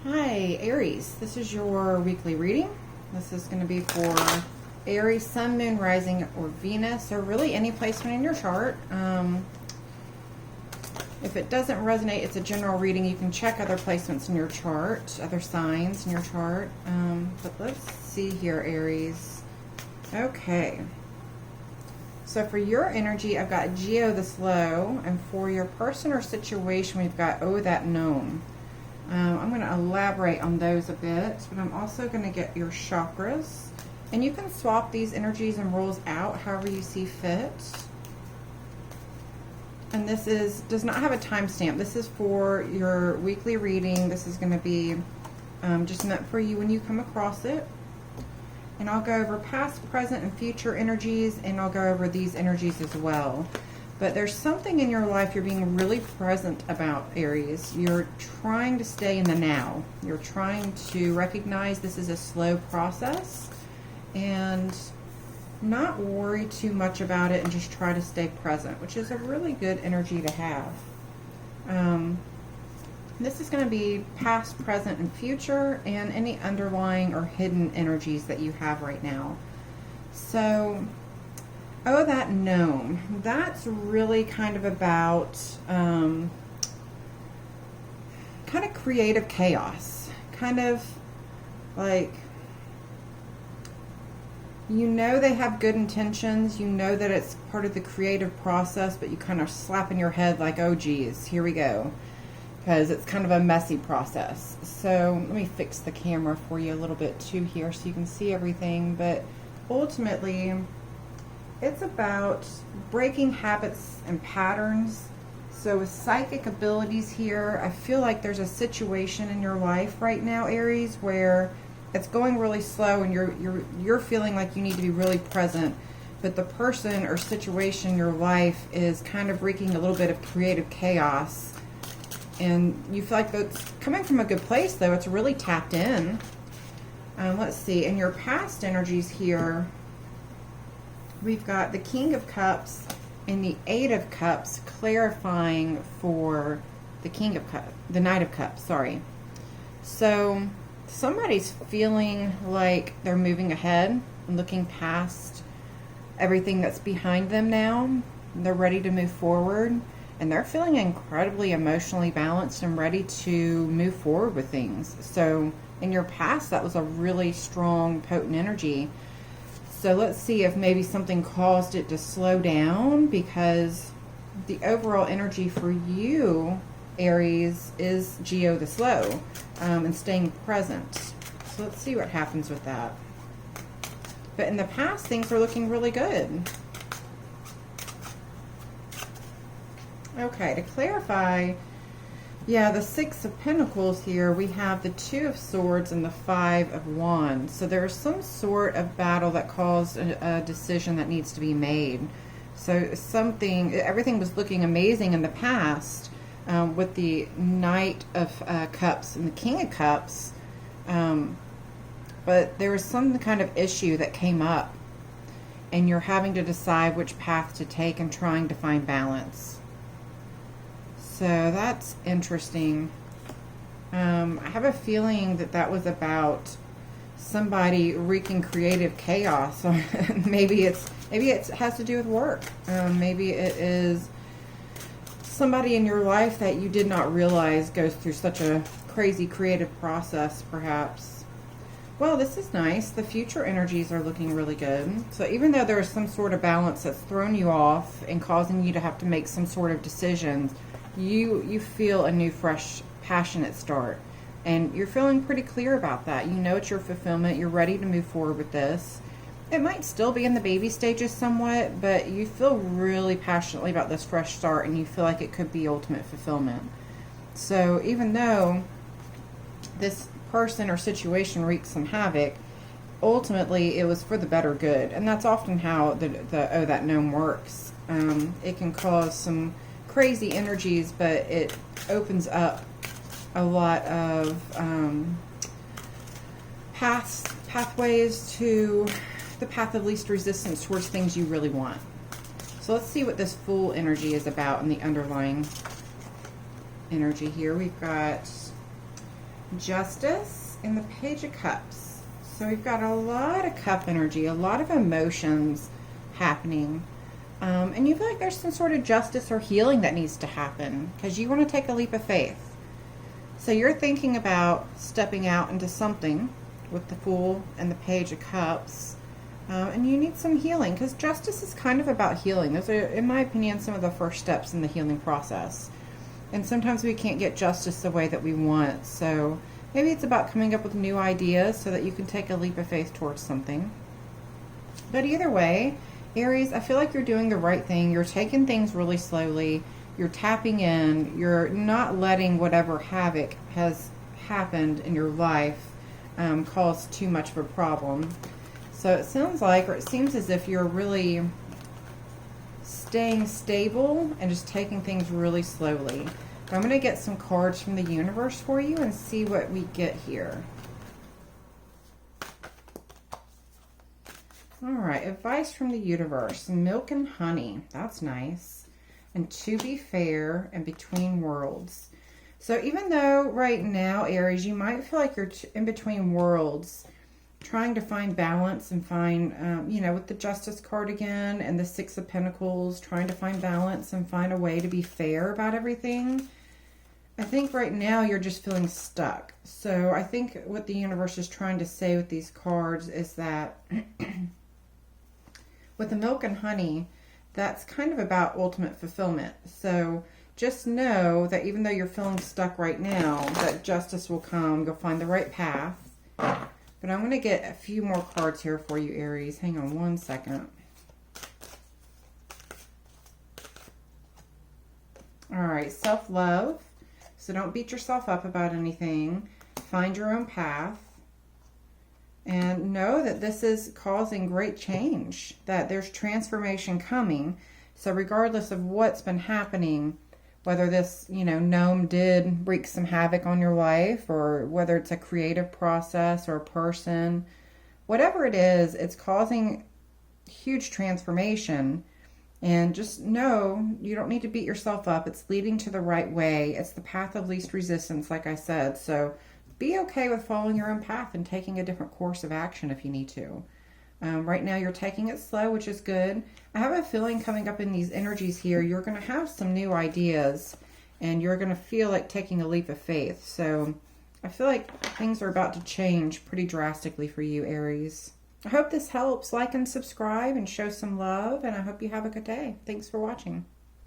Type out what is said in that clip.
Hi, Aries. This is your weekly reading. This is going to be for Aries, Sun, Moon, Rising, or Venus, or really any placement in your chart. If it doesn't resonate, it's a general reading. You can check other placements in your chart, other signs in your chart. But let's see here, Aries. Okay. So for your energy, I've got Geo the Slow, and for your person or situation, we've got Oh That Gnome. I'm going to elaborate on those a bit, but I'm also going to get your chakras. And you can swap these energies and rules out however you see fit. And this does not have a timestamp. This is for your weekly reading. This is going to be just meant for you when you come across it. And I'll go over past, present, and future energies, and I'll go over these energies as well. But there's something in your life you're being really present about, Aries. You're trying to stay in the now. You're trying to recognize this is a slow process and not worry too much about it and just try to stay present, which is a really good energy to have. This is going to be past, present, and future, and any underlying or hidden energies that you have right now. So, Oh That Gnome, that's really kind of about kind of creative chaos. Kind of like, you know they have good intentions, you know that it's part of the creative process, but you kind of slap in your head like, oh geez, here we go. Because it's kind of a messy process. So let me fix the camera for you a little bit too here so you can see everything. But ultimately, it's about breaking habits and patterns. So with psychic abilities here, I feel like there's a situation in your life right now, Aries, where it's going really slow and you're feeling like you need to be really present, but the person or situation in your life is kind of wreaking a little bit of creative chaos. And you feel like it's coming from a good place, though. It's really tapped in. Let's see. In your past energies here, we've got the King of Cups and the Eight of Cups clarifying for the the Knight of Cups, sorry. So somebody's feeling like they're moving ahead and looking past everything that's behind them now. They're ready to move forward, and they're feeling incredibly emotionally balanced and ready to move forward with things. So in your past, that was a really strong, potent energy. So let's see if maybe something caused it to slow down, because the overall energy for you, Aries, is Geo the Slow, and staying present. So let's see what happens with that. But in the past, things are looking really good. Okay, to clarify, yeah, the Six of Pentacles here, we have the Two of Swords and the Five of Wands. So there's some sort of battle that caused a decision that needs to be made. So everything was looking amazing in the past with the Knight of Cups and the King of Cups. But there was some kind of issue that came up, and you're having to decide which path to take and trying to find balance. So that's interesting. I have a feeling that was about somebody wreaking creative chaos. maybe it has to do with work. Maybe it is somebody in your life that you did not realize goes through such a crazy creative process, perhaps. Well, this is nice. The future energies are looking really good. So even though there is some sort of balance that's thrown you off and causing you to have to make some sort of decisions, you feel a new, fresh, passionate start. And you're feeling pretty clear about that. You know it's your fulfillment. You're ready to move forward with this. It might still be in the baby stages somewhat, but you feel really passionately about this fresh start, and you feel like it could be ultimate fulfillment. So even though this person or situation wreaks some havoc, ultimately it was for the better good. And that's often how the Oh That Gnome works. It can cause some crazy energies, but it opens up a lot of pathways to the path of least resistance towards things you really want. So let's see what this Fool energy is about in the underlying energy here. We've got Justice and the Page of Cups. So we've got a lot of cup energy, a lot of emotions happening. And you feel like there's some sort of justice or healing that needs to happen because you want to take a leap of faith. So you're thinking about stepping out into something with the Fool and the Page of Cups. And you need some healing because justice is kind of about healing. Those are, in my opinion, some of the first steps in the healing process. And sometimes we can't get justice the way that we want. So maybe it's about coming up with new ideas so that you can take a leap of faith towards something. But either way, Aries, I feel like you're doing the right thing. You're taking things really slowly. You're tapping in. You're not letting whatever havoc has happened in your life cause too much of a problem. So it sounds like, or it seems as if you're really staying stable and just taking things really slowly. But I'm going to get some cards from the universe for you and see what we get here. All right, advice from the universe. Milk and honey. That's nice. And to be fair and between worlds. So even though right now, Aries, you might feel like you're in between worlds, trying to find balance and find, you know, with the Justice card again and the Six of Pentacles, trying to find balance and find a way to be fair about everything. I think right now you're just feeling stuck. So I think what the universe is trying to say with these cards is that with the milk and honey, that's kind of about ultimate fulfillment. So just know that even though you're feeling stuck right now, that justice will come. You'll find the right path. But I'm going to get a few more cards here for you, Aries. Hang on one second. All right, self-love. So don't beat yourself up about anything. Find your own path. And know that this is causing great change, that there's transformation coming. So regardless of what's been happening, whether this, you know, gnome did wreak some havoc on your life, or whether it's a creative process or a person, whatever it is, it's causing huge transformation. And just know you don't need to beat yourself up. It's leading to the right way. It's the path of least resistance, like I said. So be okay with following your own path and taking a different course of action if you need to. Right now you're taking it slow, which is good. I have a feeling coming up in these energies here, you're going to have some new ideas and you're going to feel like taking a leap of faith. So I feel like things are about to change pretty drastically for you, Aries. I hope this helps. Like and subscribe and show some love, and I hope you have a good day. Thanks for watching.